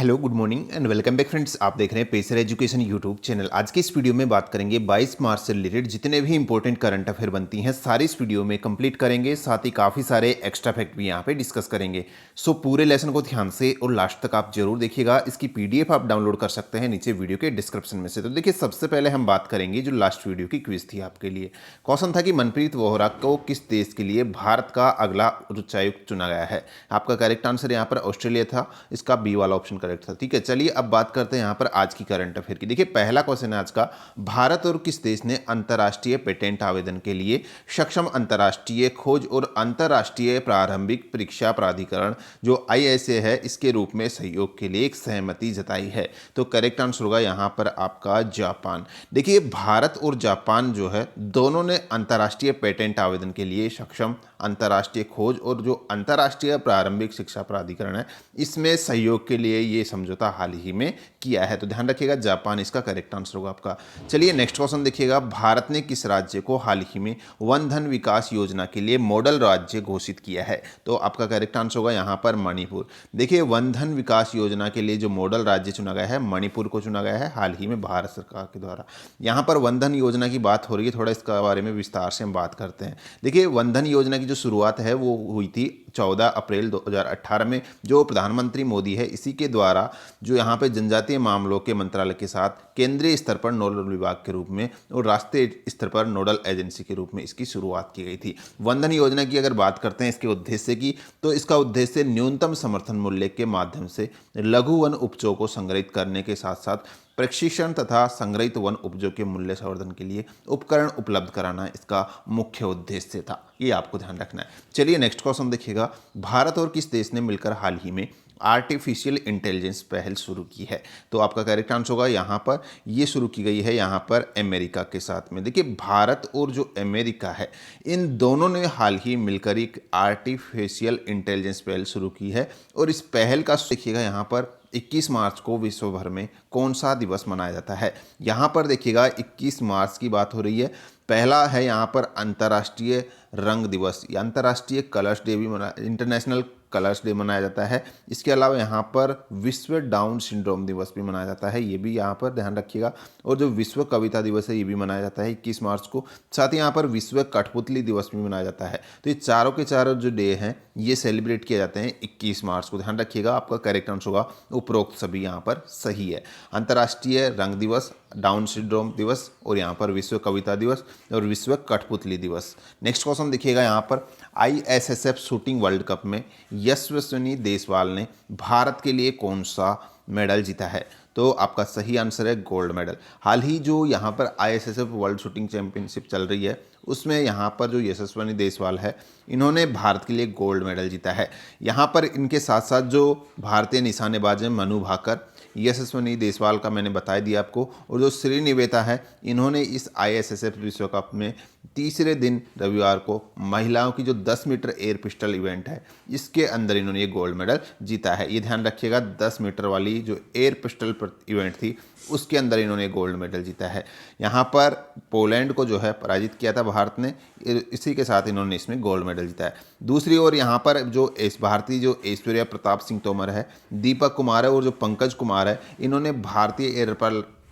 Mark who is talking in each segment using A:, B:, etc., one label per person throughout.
A: Hello good morning and welcome back friends. आप देख रहे हैं पेसर एजुकेशन यूट्यूब चैनल। आज की इस वीडियो में बात करेंगे 22 मार्च से रिलेटेड जितने भी इंपॉर्टेंट करंट अफेयर बनती हैं सारी इस वीडियो में कंप्लीट करेंगे, साथ ही काफ़ी सारे एक्स्ट्रा फैक्ट भी यहाँ पे डिस्कस करेंगे। सो पूरे लेसन को ध्यान से और लास्ट तक आप जरूर देखिएगा। इसकी पीडीएफ आप डाउनलोड कर सकते हैं नीचे वीडियो के डिस्क्रिप्शन में से। तो देखिए, सबसे पहले हम बात करेंगे जो लास्ट वीडियो की क्विज थी आपके लिए। क्वेश्चन था कि मनप्रीत वोहरा को किस देश के लिए भारत का अगला उच्चायुक्त चुना गया है। आपका करेक्ट आंसर यहाँ पर ऑस्ट्रेलिया था, इसका बी वाला ऑप्शन करेक्ट था। ठीक है, चलिए अब बात करते हैं यहाँ पर आज की करंट अफेयर की। देखिए, पहला क्वेश्चन है आज का, भारत और किस देश ने अंतर्राष्ट्रीय पेटेंट आवेदन के लिए सक्षम अंतर्राष्ट्रीय खोज और अंतर्राष्ट्रीय प्रारंभिक परीक्षा प्राधिकरण जो ISA है इसके रूप में सहयोग के लिए एक सहमति जताई है। तो करेक्ट आंसर होगा यहाँ पर आपका जापान। देखिए, भारत और जापान जो है दोनों ने अंतर्राष्ट्रीय पेटेंट आवेदन के लिए सक्षम अंतर्राष्ट्रीय खोज और जो अंतर्राष्ट्रीय प्रारंभिक शिक्षा प्राधिकरण है इसमें सहयोग के लिए ये समझौता हाल ही में किया है। तो ध्यान रखिएगा, जापान इसका करेक्ट आंसर होगा आपका। चलिए नेक्स्ट क्वेश्चन देखिएगा, भारत ने किस राज्य को हाल ही में वन धन विकास योजना के लिए मॉडल राज्य घोषित किया है। तो आपका करेक्ट आंसर होगा यहाँ पर मणिपुर। देखिए, वन धन विकास योजना के लिए जो मॉडल राज्य चुना गया है मणिपुर को चुना गया है हाल ही में भारत सरकार के द्वारा। यहाँ पर वन धन योजना की बात हो रही है, थोड़ा इसके बारे में विस्तार से हम बात करते हैं। देखिए, वन धन योजना की जो शुरुआत है वो हुई थी 14 अप्रैल 2018 में, जो प्रधानमंत्री मोदी है इसी के द्वारा जो यहाँ पे जनजातीय मामलों के मंत्रालय के साथ केंद्रीय स्तर पर नोडल विभाग के रूप में और राष्ट्रीय स्तर पर नोडल एजेंसी के रूप में इसकी शुरुआत की गई थी। वन धन योजना की अगर बात करते हैं इसके उद्देश्य की, तो इसका उद्देश्य न्यूनतम समर्थन मूल्य के माध्यम से लघु वन उपजों को संग्रहित करने के साथ साथ प्रशिक्षण तथा संग्रहित वन उपजों के मूल्य संवर्धन के लिए उपकरण उपलब्ध कराना इसका मुख्य उद्देश्य था। ये आपको ध्यान रखना है। चलिए नेक्स्ट क्वेश्चन देखिएगा, भारत और किस देश ने मिलकर हाल ही में आर्टिफिशियल इंटेलिजेंस पहल शुरू की है। तो आपका करेक्ट आंसर होगा यहाँ पर ये शुरू की गई है यहाँ पर अमेरिका के साथ में। देखिए, भारत और जो अमेरिका है इन दोनों ने हाल ही मिलकर एक आर्टिफिशियल इंटेलिजेंस पहल शुरू की है। और इस पहल का देखिएगा यहाँ पर 21 मार्च को विश्व भर में कौन सा दिवस मनाया जाता है। यहाँ पर देखिएगा 21 मार्च की बात हो रही है। पहला है यहाँ पर अंतर्राष्ट्रीय रंग दिवस या अंतर्राष्ट्रीय कलर्स डे भी इंटरनेशनल कलर्स डे मनाया जाता है। इसके अलावा यहाँ पर विश्व डाउन सिंड्रोम दिवस भी मनाया जाता है, ये भी यहाँ पर ध्यान रखिएगा। और जो विश्व कविता दिवस है ये भी मनाया जाता है 21 मार्च को। साथ ही यहाँ पर विश्व कठपुतली दिवस भी मनाया जाता है। तो ये चारों के चारों जो डे हैं ये सेलिब्रेट किए जाते हैं 21 मार्च को। ध्यान रखिएगा, आपका करेक्ट आंसर होगा उपरोक्त सभी यहाँ पर सही है। अंतर्राष्ट्रीय रंग दिवस, डाउन सिंड्रोम दिवस और यहाँ पर विश्व कविता दिवस और विश्व कठपुतली दिवस। नेक्स्ट क्वेश्चन देखिएगा, यहाँ पर ISSF शूटिंग वर्ल्ड कप में यशस्विनी देसवाल ने भारत के लिए कौन सा मेडल जीता है। तो आपका सही आंसर है गोल्ड मेडल। हाल ही जो यहाँ पर ISSF वर्ल्ड शूटिंग चैंपियनशिप चल रही है उसमें यहाँ पर जो यशस्विनी देसवाल है इन्होंने भारत के लिए गोल्ड मेडल जीता है। यहाँ पर इनके साथ साथ जो भारतीय निशानेबाज हैं मनु भाकर, यशस्विनी देसवाल का मैंने बता दिया आपको, और जो श्रीनिवेता है इन्होंने इस ISSF विश्व कप में तीसरे दिन रविवार को महिलाओं की जो 10 मीटर एयर पिस्टल इवेंट है इसके अंदर इन्होंने ये गोल्ड मेडल जीता है। ये ध्यान रखिएगा, 10 मीटर वाली जो एयर पिस्टल इवेंट थी उसके अंदर इन्होंने गोल्ड मेडल जीता है। यहाँ पर पोलैंड को जो है पराजित किया था भारत ने, इसी के साथ इन्होंने इसमें गोल्ड मेडल जीता है। दूसरी ओर यहाँ पर जो भारतीय जो ऐश्वर्या प्रताप सिंह तोमर है, दीपक कुमार है और जो पंकज कुमार है इन्होंने भारतीय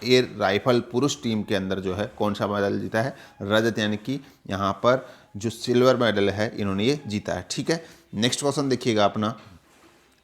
A: एयर राइफल पुरुष टीम के अंदर जो है कौन सा मेडल जीता है, रजत, यानी कि यहाँ पर जो सिल्वर मेडल है इन्होंने ये जीता है। ठीक है, नेक्स्ट क्वेश्चन देखिएगा अपना,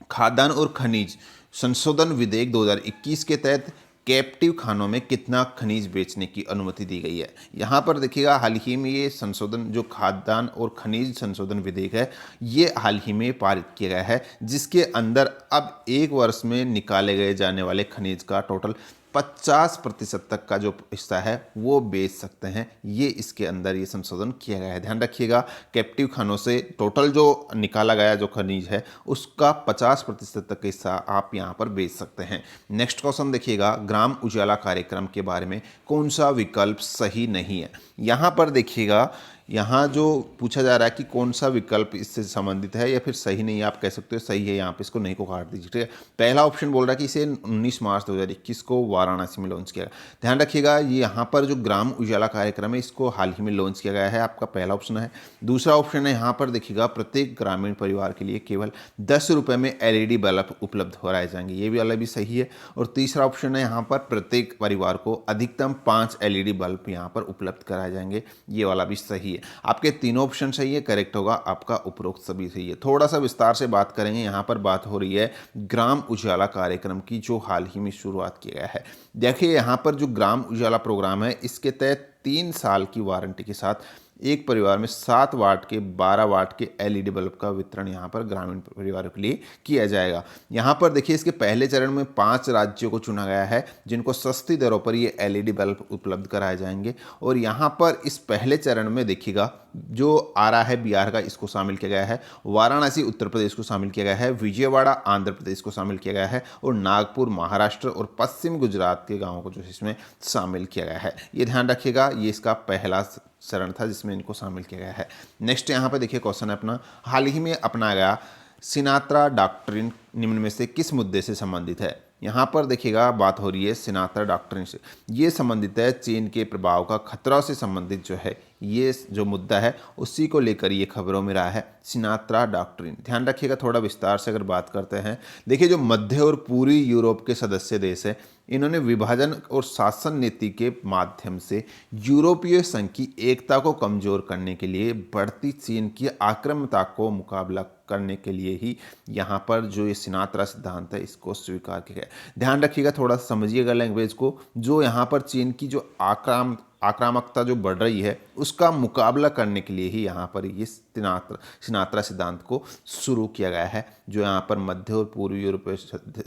A: खाद्यान्न और खनिज संशोधन विधेयक 2021 के तहत कैप्टिव खानों में कितना खनिज बेचने की अनुमति दी गई है। यहाँ पर देखिएगा, हाल ही में ये संशोधन जो खाद्यान्न और खनिज संशोधन विधेयक है ये हाल ही में पारित किया गया है, जिसके अंदर अब 1 वर्ष में निकाले गए जाने वाले खनिज का टोटल 50% तक का जो हिस्सा है वो बेच सकते हैं। ये इसके अंदर ये संशोधन किया गया है। ध्यान रखिएगा, कैप्टिव खानों से टोटल जो निकाला गया जो खनिज है उसका 50% तक का हिस्सा आप यहाँ पर बेच सकते हैं। नेक्स्ट क्वेश्चन देखिएगा, ग्राम उजाला कार्यक्रम के बारे में कौन सा विकल्प सही नहीं है। यहाँ पर देखिएगा यहाँ जो पूछा जा रहा है कि कौन सा विकल्प इससे संबंधित है या फिर सही नहीं है, आप कह सकते हो सही है, यहाँ पे इसको नहीं को काट दीजिए। ठीक है, पहला ऑप्शन बोल रहा है कि इसे 19 मार्च 2021 को वाराणसी में लॉन्च किया गया। ध्यान रखिएगा, ये यहाँ पर जो ग्राम उजाला कार्यक्रम है इसको हाल ही में लॉन्च किया गया है, आपका पहला ऑप्शन है। दूसरा ऑप्शन है यहाँ पर देखिएगा, प्रत्येक ग्रामीण परिवार के लिए केवल 10 रुपये में LED बल्ब उपलब्ध कराए जाएंगे, ये भी वाला भी सही है। और तीसरा ऑप्शन है यहाँ पर प्रत्येक परिवार को अधिकतम 5 LED बल्ब यहाँ पर उपलब्ध कराए जाएंगे, ये वाला भी सही है। आपके तीनों ऑप्शन सही है, करेक्ट होगा आपका उपरोक्त सभी सही है। थोड़ा सा विस्तार से बात करेंगे, यहाँ पर बात हो रही है ग्राम उजाला कार्यक्रम की जो हाल ही में शुरुआत किया गया है। देखिए यहाँ पर जो ग्राम उजाला प्रोग्राम है इसके तहत 3 साल की वारंटी के साथ एक परिवार में 7 वाट के 12 वाट के LED बल्ब का वितरण यहाँ पर ग्रामीण परिवारों के लिए किया जाएगा। यहाँ पर देखिए इसके पहले चरण में 5 राज्यों को चुना गया है जिनको सस्ती दरों पर ये LED बल्ब उपलब्ध कराए जाएंगे। और यहाँ पर इस पहले चरण में देखिएगा जो आ रहा है बिहार का, इसको शामिल किया गया है, वाराणसी उत्तर प्रदेश को शामिल किया गया है, विजयवाड़ा आंध्र प्रदेश को शामिल किया गया है और नागपुर महाराष्ट्र और पश्चिम गुजरात के गाँवों को जो इसमें शामिल किया गया है। ये ध्यान रखिएगा, ये इसका पहला चरण था जिसमें इनको शामिल किया गया है। नेक्स्ट यहाँ पे देखिए क्वेश्चन है अपना, हाल ही में अपनाया गया सिनात्रा डॉक्ट्रिन निम्न में से किस मुद्दे से संबंधित है। यहाँ पर देखिएगा बात हो रही है सिनात्रा डॉक्ट्रिन से, ये संबंधित है चीन के प्रभाव का खतरा से संबंधित जो है ये जो मुद्दा है उसी को लेकर ये खबरों में रहा है सिनात्रा डॉक्ट्रिन। ध्यान रखिएगा, थोड़ा विस्तार से अगर बात करते हैं, देखिए जो मध्य और पूर्वी यूरोप के सदस्य देश है इन्होंने विभाजन और शासन नीति के माध्यम से यूरोपीय संघ की एकता को कमजोर करने के लिए बढ़ती चीन की आक्रामकता को मुकाबला करने के लिए ही यहाँ पर जो ये सिनात्रा सिद्धांत है इसको स्वीकार किया गया। ध्यान रखिएगा, थोड़ा समझिएगा लैंग्वेज को, जो यहाँ पर चीन की जो आक्रामकता जो बढ़ रही है उसका मुकाबला करने के लिए ही यहाँ पर ये सिनात्रा सिद्धांत को शुरू किया गया है, जो यहाँ पर मध्य और पूर्वी यूरोपीय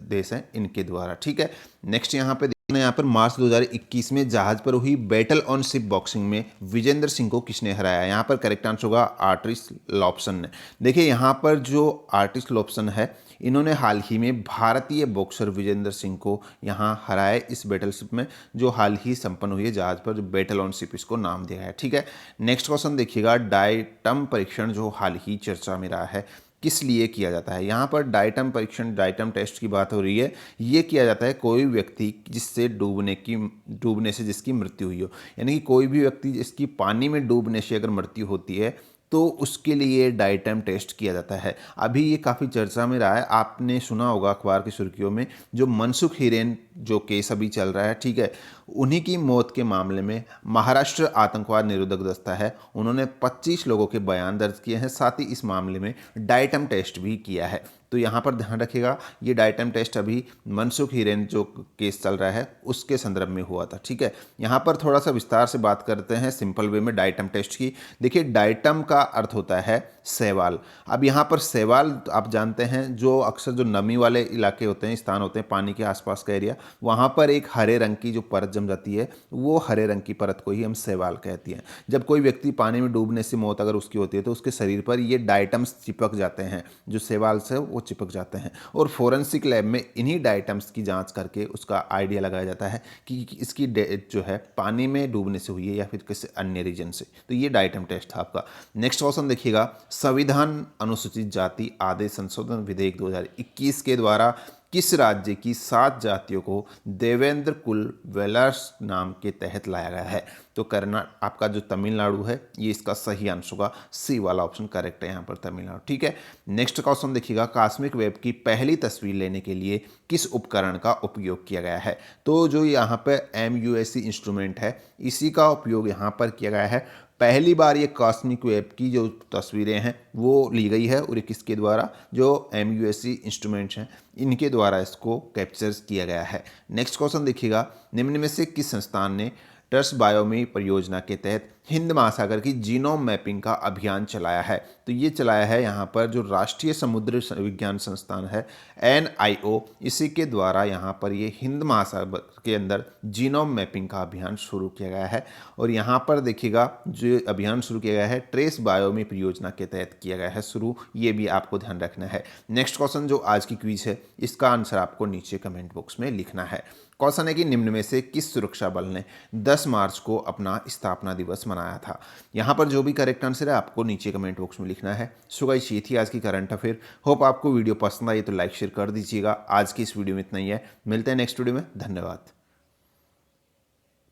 A: देश हैं इनके द्वारा। ठीक है, नेक्स्ट यहाँ पे यहाँ पर मार्च 2021 में जहाज पर हुई बैटल ऑन शिप बॉक्सिंग में विजेंद्र सिंह को किसने हराया। यहाँ पर करेक्ट आंसर होगा आर्टिस्ट लॉब्सन ने। देखिए यहाँ पर जो आर्टिस्ट लॉब्सन है इन्होंने हाल ही में भारतीय बॉक्सर विजेंद्र सिंह को यहाँ हराया इस बैटलशिप में जो हाल ही संपन्न हुई है जहाज पर, जो बैटल ऑन शिप इसको नाम दिया है। ठीक है, नेक्स्ट क्वेश्चन देखिएगा, डायटम परीक्षण जो हाल ही चर्चा में रहा है किस लिए किया जाता है। यहाँ पर डायटम परीक्षण, डायटम टेस्ट की बात हो रही है, ये किया जाता है कोई व्यक्ति जिससे डूबने से जिसकी मृत्यु हुई हो, यानी कि कोई भी व्यक्ति जिसकी पानी में डूबने से अगर मृत्यु होती है तो उसके लिए डायटम टेस्ट किया जाता है। अभी ये काफ़ी चर्चा में रहा है, आपने सुना होगा अखबार की सुर्खियों में जो मनसुख हिरेन जो केस अभी चल रहा है, ठीक है, उन्हीं की मौत के मामले में महाराष्ट्र आतंकवाद निरोधक दस्ता है, उन्होंने 25 लोगों के बयान दर्ज किए हैं, साथ ही इस मामले में डायटम टेस्ट भी किया है। तो यहाँ पर ध्यान रखिएगा, ये डायटम टेस्ट अभी मनसुख हिरेन जो केस चल रहा है उसके संदर्भ में हुआ था। ठीक है, यहाँ पर थोड़ा सा विस्तार से बात करते हैं सिंपल वे में डायटम टेस्ट की। देखिए डायटम का अर्थ होता है शैवाल। अब यहाँ पर शैवाल आप जानते हैं जो अक्सर जो नमी वाले इलाके होते हैं, स्थान होते हैं, पानी के आसपास का एरिया, वहाँ पर एक हरे रंग की जो परत जम जाती है वो हरे रंग की परत को ही हम शैवाल कहते हैं। जब कोई व्यक्ति पानी में डूबने से मौत अगर उसकी होती है तो उसके शरीर पर ये डायटम्स चिपक जाते हैं, जो शैवाल से वो चिपक जाते हैं, और फोरेंसिक लैब में इन्हीं डायटम्स की जांच करके उसका आइडिया लगाया जाता है कि इसकी डेथ जो है पानी में डूबने से हुई है या फिर किसी अन्य रीजन से। तो ये डायटम टेस्ट था आपका। नेक्स्ट क्वेश्चन देखिएगा, संविधान अनुसूचित जाति आदेश संशोधन विधेयक 2021 के द्वारा किस राज्य की 7 जातियों को देवेंद्र कुल वेलार्स नाम के तहत लाया गया है। तो आपका जो तमिलनाडु है ये इसका सही आंसर होगा, सी वाला ऑप्शन करेक्ट है यहाँ पर तमिलनाडु। ठीक है, नेक्स्ट क्वेश्चन देखिएगा, कॉस्मिक वेव की पहली तस्वीर लेने के लिए किस उपकरण का उपयोग किया गया है। तो जो यहाँ पे MUSC इंस्ट्रूमेंट है इसी का उपयोग यहाँ पर किया गया है। पहली बार ये कॉस्मिक वेव की जो तस्वीरें हैं वो ली गई है और ये किसके द्वारा, जो MUSC इंस्ट्रूमेंट्स हैं इनके द्वारा इसको कैप्चर किया गया है। नेक्स्ट क्वेश्चन देखिएगा, निम्न में से किस संस्थान ने ट्रस्ट बायोमी परियोजना के तहत हिंद महासागर की जीनोम मैपिंग का अभियान चलाया है। तो ये चलाया है यहाँ पर जो राष्ट्रीय समुद्र विज्ञान संस्थान है NIO, इसी के द्वारा यहाँ पर ये हिंद महासागर के अंदर जीनोम मैपिंग का अभियान शुरू किया गया है। और यहाँ पर देखिएगा जो अभियान शुरू किया गया है ट्रेस बायोमी परियोजना के तहत किया गया है शुरू, ये भी आपको ध्यान रखना है। नेक्स्ट क्वेश्चन जो आज की क्विज है इसका आंसर आपको नीचे कमेंट बॉक्स में लिखना है। क्वेश्चन है कि निम्न में से किस सुरक्षा बल ने 10 मार्च को अपना स्थापना दिवस मनाया। बनाया था। यहाँ पर जो भी करेक्ट आंसर है आपको नीचे कमेंट बॉक्स में लिखना है। सो गाइस ये थी आज की करंट अफेयर। होप आपको वीडियो पसंद आई तो लाइक शेयर कर दीजिएगा। आज की इस वीडियो में इतना ही है, मिलते हैं नेक्स्ट वीडियो में। धन्यवाद।